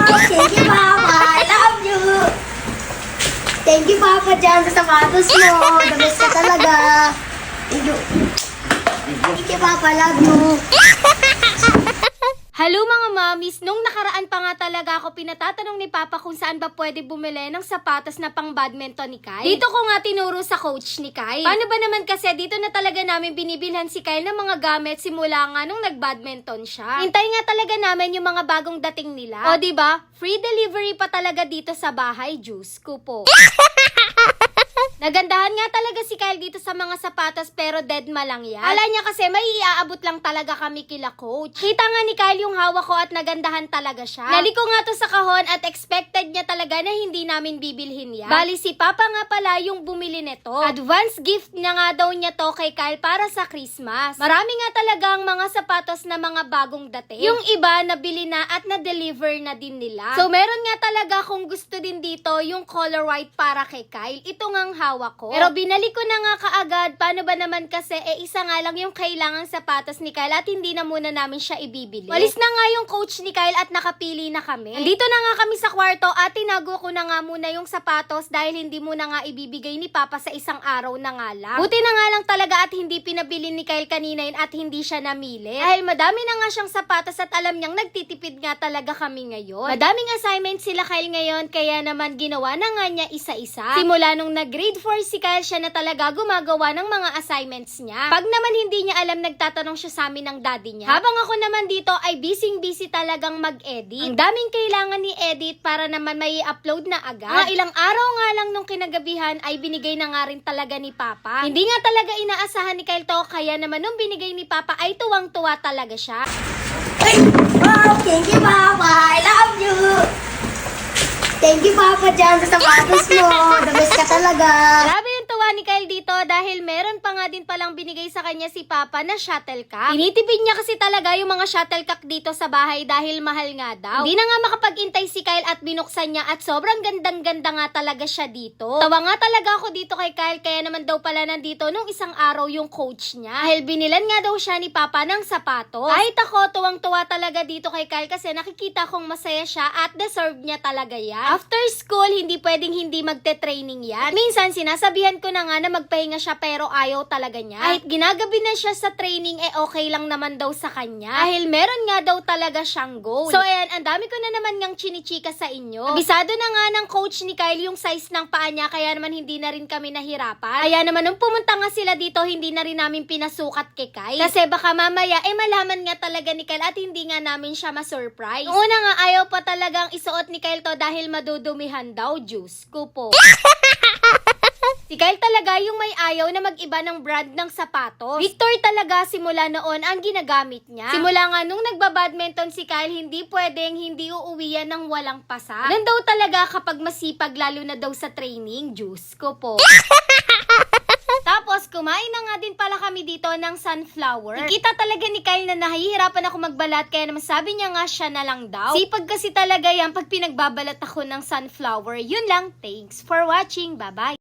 Thank you, Papa. I love you. Thank you, Papa, dyan sa sapatos mo. The best ka talaga. Thank you. Thank you, Papa. Love you. Hello mga mamis, nung nakaraan pa nga talaga ako pinatatanong ni Papa kung saan ba pwede bumili ng sapatos na pang badminton ni Kyle. Dito ko nga tinuro sa coach ni Kyle. Paano ba naman kasi dito na talaga namin binibilhan si Kyle ng mga gamit simula nga nung nag-badminton siya. Hintay nga talaga namin yung mga bagong dating nila. O diba, free delivery pa talaga dito sa bahay, Diyos ko po. Nagandahan nga talaga si Kyle dito sa mga sapatos pero deadma lang yan. Ala niya kasi may iaabot lang talaga kami kila coach. Kita nga ni Kyle yung hawak ko at nagandahan talaga siya. Naliko nga to sa kahon at expected niya talaga na hindi namin bibilhin yan. Bali si Papa nga pala yung bumili nito. Advance gift niya nga daw niya to kay Kyle para sa Christmas. Marami nga talagang mga sapatos na mga bagong dating. Yung iba nabili na at na-deliver na din nila. So meron nga talaga kung gusto din dito yung color white para kay Kyle. Ito ngang hawak ko. Pero binalik ko na nga kaagad. Paano ba naman kasi isa nga lang yung kailangang sapatos ni Kyle at hindi na muna namin siya ibibili. Walis na nga yung coach ni Kyle at nakapili na kami. Nandito na nga kami sa kwarto at tinago ko na nga muna yung sapatos dahil hindi muna nga ibibigay ni Papa sa isang araw na nga lang. Buti na nga lang talaga at hindi pinabili ni Kyle kanina yun at hindi siya namili. Dahil madami na nga siyang sapatos at alam niyang nagtitipid nga talaga kami ngayon. Madaming assignments sila Kyle ngayon kaya naman ginawa na nga niya isa-isa. Simula nung nag-grade 4 si Kyle, siya na talaga gumagawa ng mga assignments niya. Pag naman hindi niya alam, nagtatanong siya sa amin ng daddy niya. Habang ako naman dito ay busy talagang mag-edit. Ang daming kailangan ni edit para naman may upload na agad. Mga ilang araw nga lang nung kinagabihan ay binigay na nga rin talaga ni Papa. Hindi nga talaga inaasahan ni Kyle to, kaya naman nung binigay ni Papa ay tuwang-tuwa talaga siya. Ay! Wow! Thank you, Papa. I love you. Thank you, Papa, dyan sa sapatos mo. The best ka talaga. Grabe yung tuwa ni Kyle dito dahil meron pa nga din palang binigay sa kanya si Papa na shuttlecock. Tinitipid niya kasi talaga yung mga shuttlecock dito sa bahay dahil mahal nga daw. Hindi na nga makapag-intay si Kyle at binuksan niya at sobrang gandang-ganda nga talaga siya dito. Tawa nga talaga ako dito kay Kyle kaya naman daw pala nandito nung isang araw yung coach niya. Dahil binilan nga daw siya ni Papa ng sapatos. Kahit ako, tuwang-tuwa talaga dito kay Kyle kasi nakikita kong masaya siya at deserve niya talaga yan. After school, hindi pwedeng hindi magte-training yan. At minsan, sinasabihan ko na nga na magpahinga siya pero ayaw talaga niya. Kahit ginagabi na siya sa training, okay lang naman daw sa kanya. Dahil meron nga daw talaga siyang goal. So ayan, ang dami ko na naman ngang chinichika sa inyo. Abisado na nga ng coach ni Kyle yung size ng paa niya, kaya naman hindi na rin kami nahirapan. Kaya naman nung pumunta nga sila dito, hindi na rin namin pinasukat kay Kyle. Kasi baka mamaya, malaman nga talaga ni Kyle at hindi nga namin siya ma-surprise. Noong una nga, ayaw pa talagang isuot ni Kyle to dahil madudumihan daw, Diyos ko po. Si Kyle talaga yung may ayaw na mag-iba ng brand ng sapatos. Victor talaga simula noon ang ginagamit niya. Simula nga nung nagbabadminton si Kyle, hindi pwedeng hindi uuwian ng walang pasa. Ganun daw talaga kapag masipag lalo na daw sa training, Diyos ko po. Tapos, kumain na nga din pala kami dito ng sunflower. Nakita talaga ni Kyle na nahihirapan ako magbalat kaya naman sabi niya nga siya na lang daw. Sipag kasi talaga yan pag pinagbabalat ako ng sunflower. Yun lang. Thanks for watching. Bye-bye.